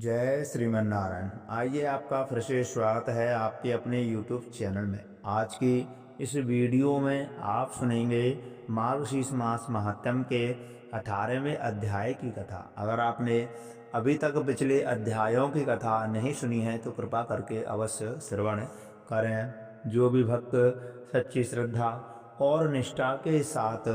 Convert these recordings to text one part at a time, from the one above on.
जय श्रीमन नारायण। आइए, आपका फिर से स्वागत है आपके अपने YouTube चैनल में। आज की इस वीडियो में आप सुनेंगे मार्गशीर्ष मास महात्म्य के 18वें अध्याय की कथा। अगर आपने अभी तक पिछले अध्यायों की कथा नहीं सुनी है तो कृपा करके अवश्य श्रवण करें। जो भी भक्त सच्ची श्रद्धा और निष्ठा के साथ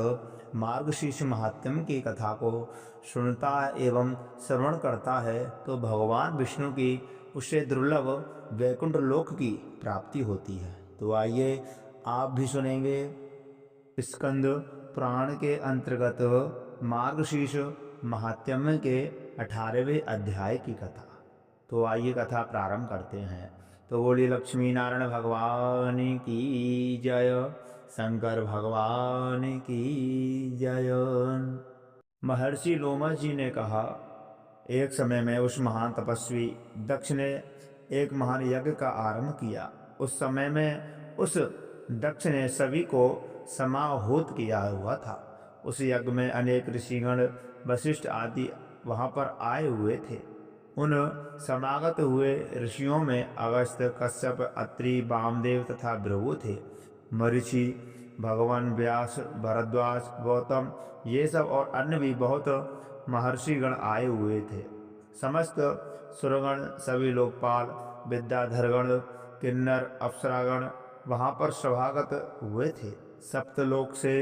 मार्गशीर्ष महात्म्य की कथा को सुनता एवं श्रवण करता है तो भगवान विष्णु की उससे दुर्लभ वैकुंठ लोक की प्राप्ति होती है। तो आइए, आप भी सुनेंगे स्कंद पुराण के अंतर्गत मार्गशीर्ष महात्म्य के 18वें अध्याय की कथा। तो आइए कथा प्रारंभ करते हैं। तो बोलिए लक्ष्मी नारायण भगवान की जय, शंकर भगवान की जय। महर्षि लोमा जी ने कहा, एक समय में उस महान तपस्वी दक्ष ने एक महान यज्ञ का आरंभ किया। उस समय में उस दक्ष ने सभी को समाहूत किया हुआ था। उस यज्ञ में अनेक ऋषिगण वशिष्ठ आदि वहां पर आए हुए थे। उन समागत हुए ऋषियों में अगस्त्य, कश्यप, अत्रि, वामदेव तथा भृगु थे। मरीचि, भगवान व्यास, भरद्वाज, गौतम, ये सब और अन्य भी बहुत महर्षिगण आए हुए थे। समस्त सुरगण, सभी लोकपाल, विद्याधरगण, किन्नर, अप्सरागण वहां पर सभागत हुए थे। सप्तलोक से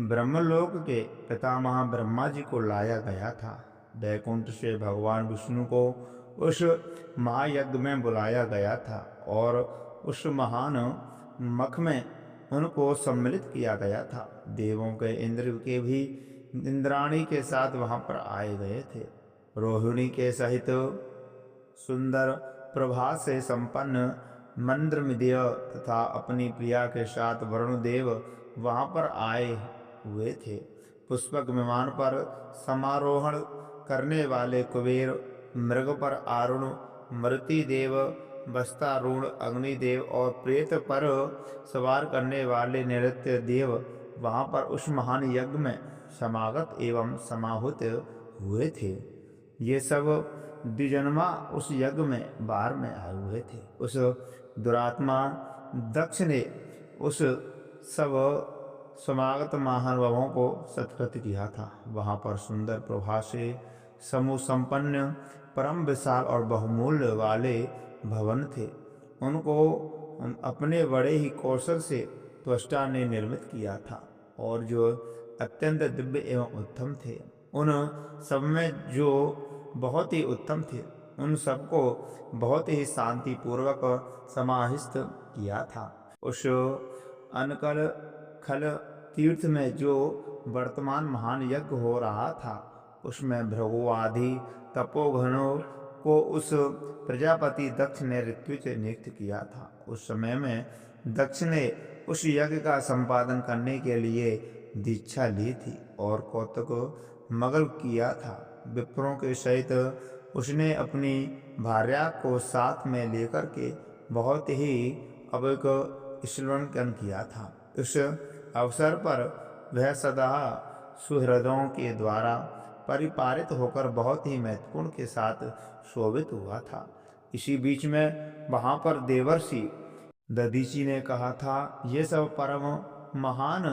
ब्रह्मलोक के पितामह ब्रह्मा जी को लाया गया था। वैकुंठ से भगवान विष्णु को उस महायज्ञ में बुलाया गया था और उस महान मख में उनको सम्मिलित किया गया था। देवों के इंद्र के भी इंद्राणी के साथ वहां पर आए गए थे। रोहिणी के सहित सुंदर प्रभा से संपन्न मंद्रमिदेय तथा अपनी प्रिया के साथ वरुण देव वहां पर आए हुए थे। पुष्पक विमान पर समारोहण करने वाले कुबेर, मृग पर आरुण, मृति देव, वस्तारूढ़ अग्निदेव और प्रेत पर सवार करने वाले नैऋत्य देव वहां पर उस महान यज्ञ में समागत एवं समाहुत हुए थे। ये सब द्विजन्मा उस यज्ञ में बाहर में आए हुए थे। उस दुरात्मा दक्ष ने उस सब समागत महानुभावों को सत्कृत किया था। वहां पर सुंदर प्रभा से समूह संपन्न परम विशाल और बहुमूल्य वाले भवन थे। उनको अपने बड़े ही कौशल से त्वष्टा ने निर्मित किया था और जो अत्यंत दिव्य एवं उत्तम थे। उन सब में जो बहुत ही उत्तम थे, उन सबको बहुत ही शांति पूर्वक समाहित किया था। उस अनकल खल तीर्थ में जो वर्तमान महान यज्ञ हो रहा था, उसमें भृगु आदि तपोघनों को उस प्रजापति दक्ष ने ऋत्विज नियुक्त किया था। उस समय में दक्ष ने उस यज्ञ का संपादन करने के लिए दीक्षा ली थी और कौतुक मगल किया था। विप्रों के सहित उसने अपनी भार्या को साथ में लेकर के बहुत ही अवैक स्मरण किया था। उस अवसर पर वह सदा सुहृदों के द्वारा परिपालित होकर बहुत ही महत्वपूर्ण के साथ शोभित हुआ था। इसी बीच में वहां पर देवर्षि दधीचि ने कहा था, ये सब परम महान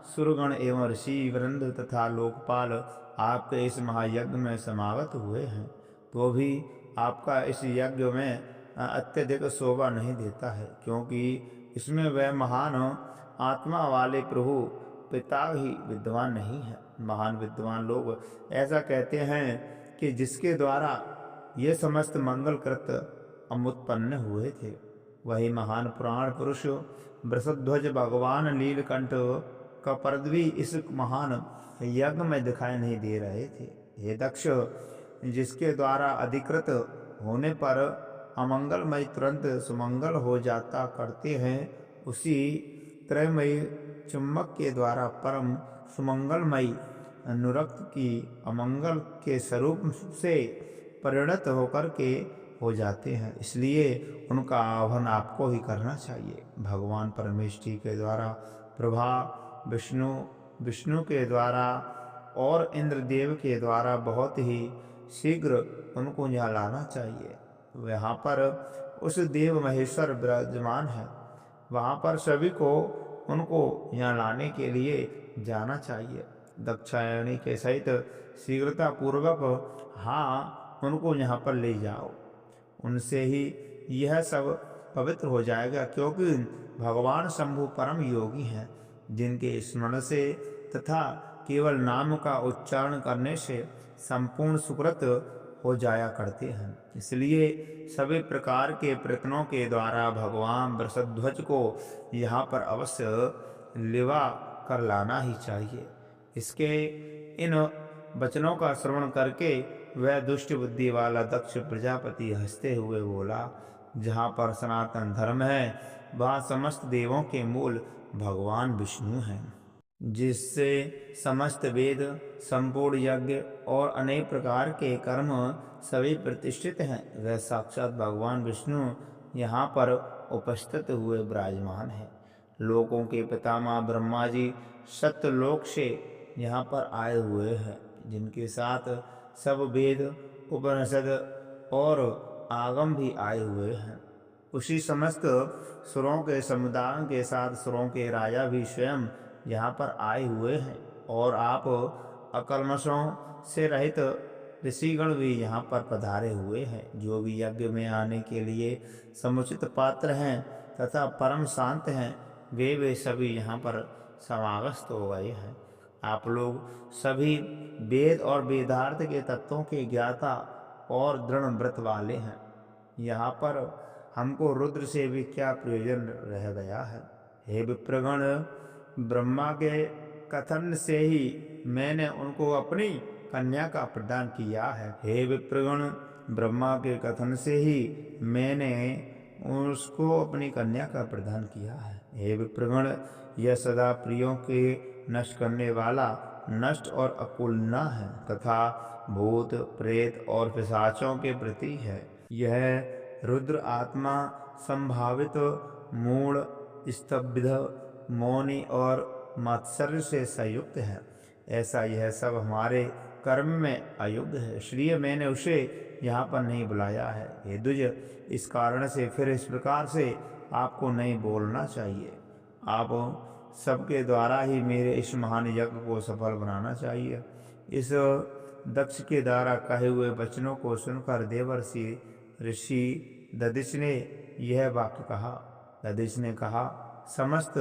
सुरगण एवं ऋषि वृंद तथा लोकपाल आपके इस महायज्ञ में समागत हुए हैं, तो भी आपका इस यज्ञ में अत्यधिक शोभा नहीं देता है, क्योंकि इसमें वह महान आत्मा वाले प्रभु पिता ही विद्वान नहीं है। महान विद्वान लोग ऐसा कहते हैं कि जिसके द्वारा ये समस्त मंगल कृत अमुत्पन्न हुए थे, वही महान पुराण पुरुष वृषध्वज भगवान नीलकंठ का पद भी इस महान यज्ञ में दिखाई नहीं दे रहे थे। हे दक्ष, जिसके द्वारा अधिकृत होने पर अमंगलमय तुरंत सुमंगल हो जाता करते हैं, उसी त्रयमयी चुम्बक के द्वारा परम सुमंगलमयी अनुरक्त की अमंगल के स्वरूप से परिणत होकर के हो जाते हैं। इसलिए उनका आह्वान आपको ही करना चाहिए। भगवान परमेष्ठी के द्वारा प्रभा, विष्णु के द्वारा और इंद्रदेव के द्वारा बहुत ही शीघ्र उनको यहाँ लाना चाहिए। वहाँ पर उस देव महेश्वर विराजमान है, वहाँ पर सभी को उनको यहाँ लाने के लिए जाना चाहिए। दाक्षायणी के सहित शीघ्रता पूर्वक हाँ उनको यहाँ पर ले जाओ, उनसे ही यह सब पवित्र हो जाएगा, क्योंकि भगवान शंभु परम योगी हैं, जिनके स्मरण से तथा केवल नाम का उच्चारण करने से संपूर्ण सुकृत हो जाया करते हैं। इसलिए सभी प्रकार के प्रयत्नों के द्वारा भगवान वृषध्वज को यहाँ पर अवश्य लिवा कर लाना ही चाहिए। इसके इन वचनों का श्रवण करके वह दुष्ट बुद्धि वाला दक्ष प्रजापति हंसते हुए बोला, जहाँ पर सनातन धर्म है वहाँ समस्त देवों के मूल भगवान विष्णु हैं, जिससे समस्त वेद, संपूर्ण यज्ञ और अनेक प्रकार के कर्म सभी प्रतिष्ठित हैं। वह साक्षात भगवान विष्णु यहाँ पर उपस्थित हुए विराजमान है। लोकों के पितामह ब्रह्मा जी सत्यलोक से यहाँ पर आए हुए हैं, जिनके साथ सब वेद, उपनिषद और आगम भी आए हुए हैं। उसी समस्त सुरों के समुदाय के साथ सुरों के राजा भी स्वयं यहाँ पर आए हुए हैं, और आप अकल्मषों से रहित ऋषिगण भी यहाँ पर पधारे हुए हैं, जो भी यज्ञ में आने के लिए समुचित पात्र हैं तथा परम शांत हैं, वे सभी यहाँ पर समागत हो गए हैं। आप लोग सभी वेद और वेदार्थ के तत्वों के ज्ञाता और दृढ़ व्रत वाले हैं। यहाँ पर हमको रुद्र से भी क्या प्रयोजन रह गया है। हे विप्रगण, ब्रह्मा के कथन से ही मैंने उनको अपनी कन्या का प्रदान किया है। हे विप्रगण, ब्रह्मा के कथन से ही मैंने उसको अपनी कन्या का प्रदान किया है। हे विप्रगण, यह सदा प्रियों के नष्ट करने वाला नष्ट और अकुलना है तथा भूत, प्रेत और पिशाचों के प्रति है। यह रुद्र आत्मा संभावित, मूढ़, स्तब्ध, मौनी और मात्सर्य से संयुक्त है। ऐसा यह सब हमारे कर्म में अयुक्त है, इसलिए मैंने उसे यहाँ पर नहीं बुलाया है। हे द्विज, इस कारण से फिर इस प्रकार से आपको नहीं बोलना चाहिए। आप सबके द्वारा ही मेरे इस महान यज्ञ को सफल बनाना चाहिए। इस दक्ष के द्वारा कहे हुए वचनों को सुनकर देवर्षि ऋषि दधिच ने यह वाक्य कहा। दधिच ने कहा, समस्त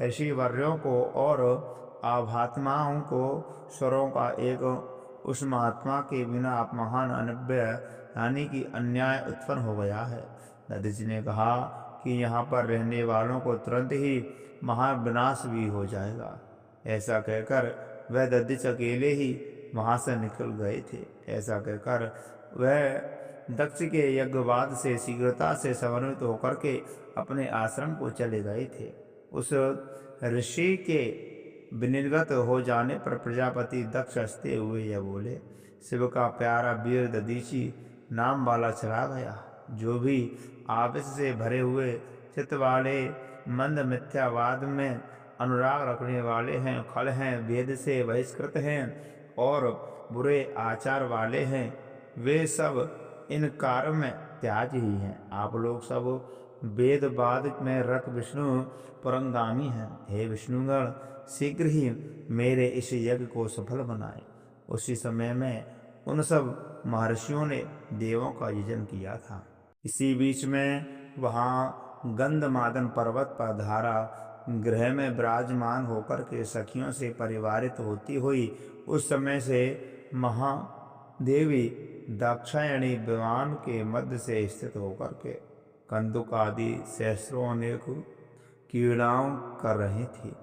ऋषि वर्यों को और आभात्माओं को स्वरों का एक उस महात्मा के बिना आप महान अनव्य यानी कि अन्याय उत्पन्न हो गया है। दधिच ने कहा कि यहाँ पर रहने वालों को तुरंत ही महाविनाश भी हो जाएगा। ऐसा कहकर वह दधिच अकेले ही वहाँ से निकल गए थे। ऐसा कहकर वह दक्ष के यज्ञवाद से शीघ्रता से समन्वित होकर के अपने आश्रम को चले गए थे। उस ऋषि के विनिर्गत हो जाने पर प्रजापति दक्ष हंसते हुए यह बोले, शिव का प्यारा वीर दधीचि नाम वाला चला गया, जो भी आवेश से भरे हुए चित्त वाले, मंद मिथ्यावाद में अनुराग रखने वाले हैं, खल हैं, वेद से बहिष्कृत हैं और बुरे आचार वाले हैं, वे सब इन कार्य में त्याज ही हैं। आप लोग सब वेदवाद में रत विष्णु परंगामी हैं। हे विष्णुगण, शीघ्र ही मेरे इस यज्ञ को सफल बनाए। उसी समय में उन सब महर्षियों ने देवों का यजन किया था। इसी बीच में वहाँ गंधमादन पर्वत पर धारा गृह में विराजमान होकर के सखियों से परिवारित होती हुई उस समय से महादेवी दाक्षायणी विमान के मध्य से स्थित होकर के कंदुक आदि सहस्रों अनेक कीड़ाओं कर रही थी।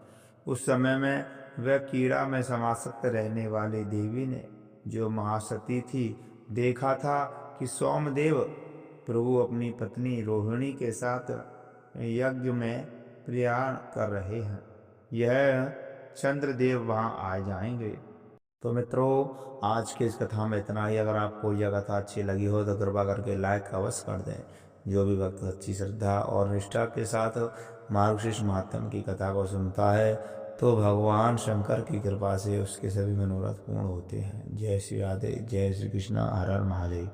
उस समय में वह कीड़ा में समासक्त रहने वाली देवी ने, जो महासती थी, देखा था कि सोमदेव प्रभु अपनी पत्नी रोहिणी के साथ यज्ञ में प्रयाण कर रहे हैं। यह चंद्रदेव वहाँ आ जाएंगे। तो मित्रों, आज की इस कथा में इतना ही। अगर आपको यह कथा अच्छी लगी हो तो कृपा करके लाइक अवश्य कर दें। जो भी भक्त अच्छी श्रद्धा और निष्ठा के साथ मार्गशीर्ष महात्म्य की कथा को सुनता है, तो भगवान शंकर की कृपा से उसके सभी मनोरथ पूर्ण होते हैं। जय श्री राधे, जय श्री कृष्णा, हर हर महादेव।